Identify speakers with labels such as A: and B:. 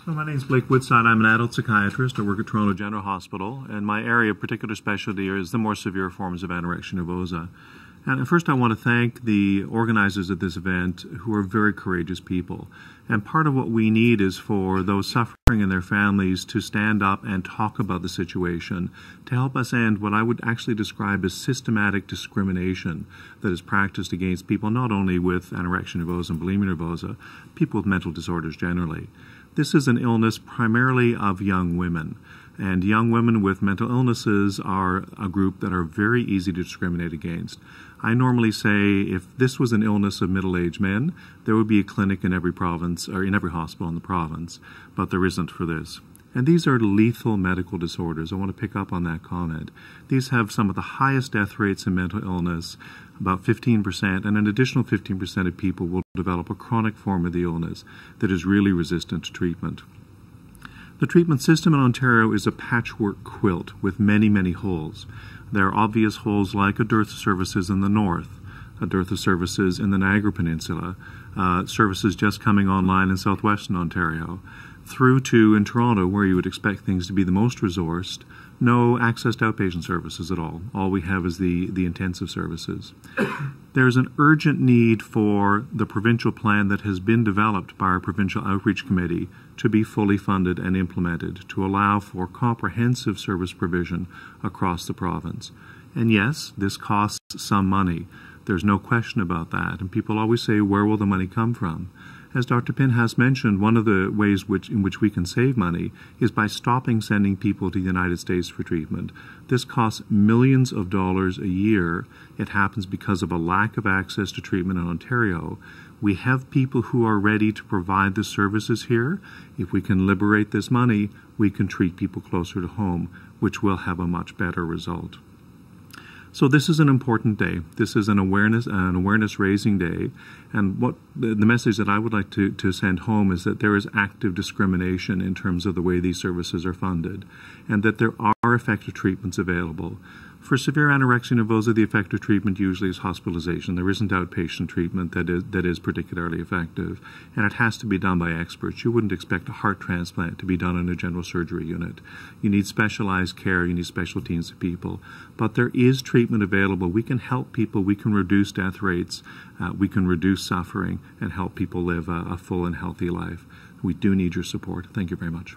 A: So my name is Blake Woodside. I'm an adult psychiatrist. I work at Toronto General Hospital, and my area of particular specialty is the more severe forms of anorexia nervosa. And first I want to thank the organizers of this event, who are very courageous people. And part of what we need is for those suffering and their families to stand up and talk about the situation to help us end what I would actually describe as systematic discrimination that is practiced against people not only with anorexia nervosa and bulimia nervosa, people with mental disorders generally. This is an illness primarily of young women, and young women with mental illnesses are a group that are very easy to discriminate against. I normally say if this was an illness of middle-aged men, there would be a clinic in every province or in every hospital in the province, but there isn't for this. And these are lethal medical disorders. I want to pick up on that comment. These have some of the highest death rates in mental illness, about 15%, and an additional 15% of people will develop a chronic form of the illness that is really resistant to treatment. The treatment system in Ontario is a patchwork quilt with many, many holes. There are obvious holes like a dearth of services in the north, a dearth of services in the Niagara Peninsula, services just coming online in southwestern Ontario, through to in Toronto, where you would expect things to be the most resourced, no access to outpatient services at all. All we have is the intensive services. There's an urgent need for the provincial plan that has been developed by our Provincial Outreach Committee to be fully funded and implemented to allow for comprehensive service provision across the province. And yes, this costs some money. There's no question about that. And people always say, where will the money come from? As Dr. Pinn has mentioned, one of the ways in which we can save money is by stopping sending people to the United States for treatment. This costs millions of dollars a year. It happens because of a lack of access to treatment in Ontario. We have people who are ready to provide the services here. If we can liberate this money, we can treat people closer to home, which will have a much better result. So this is an important day. This is an awareness raising day. And what the message that I would like to send home is that there is active discrimination in terms of the way these services are funded, and that there are effective treatments available. For severe anorexia nervosa, the effective treatment usually is hospitalization. There isn't outpatient treatment that is particularly effective, and it has to be done by experts. You wouldn't expect a heart transplant to be done in a general surgery unit. You need specialized care, you need special teams of people. But there is treatment available. We can help people, we can reduce death rates, we can reduce suffering, and help people live a full and healthy life. We do need your support. Thank you very much.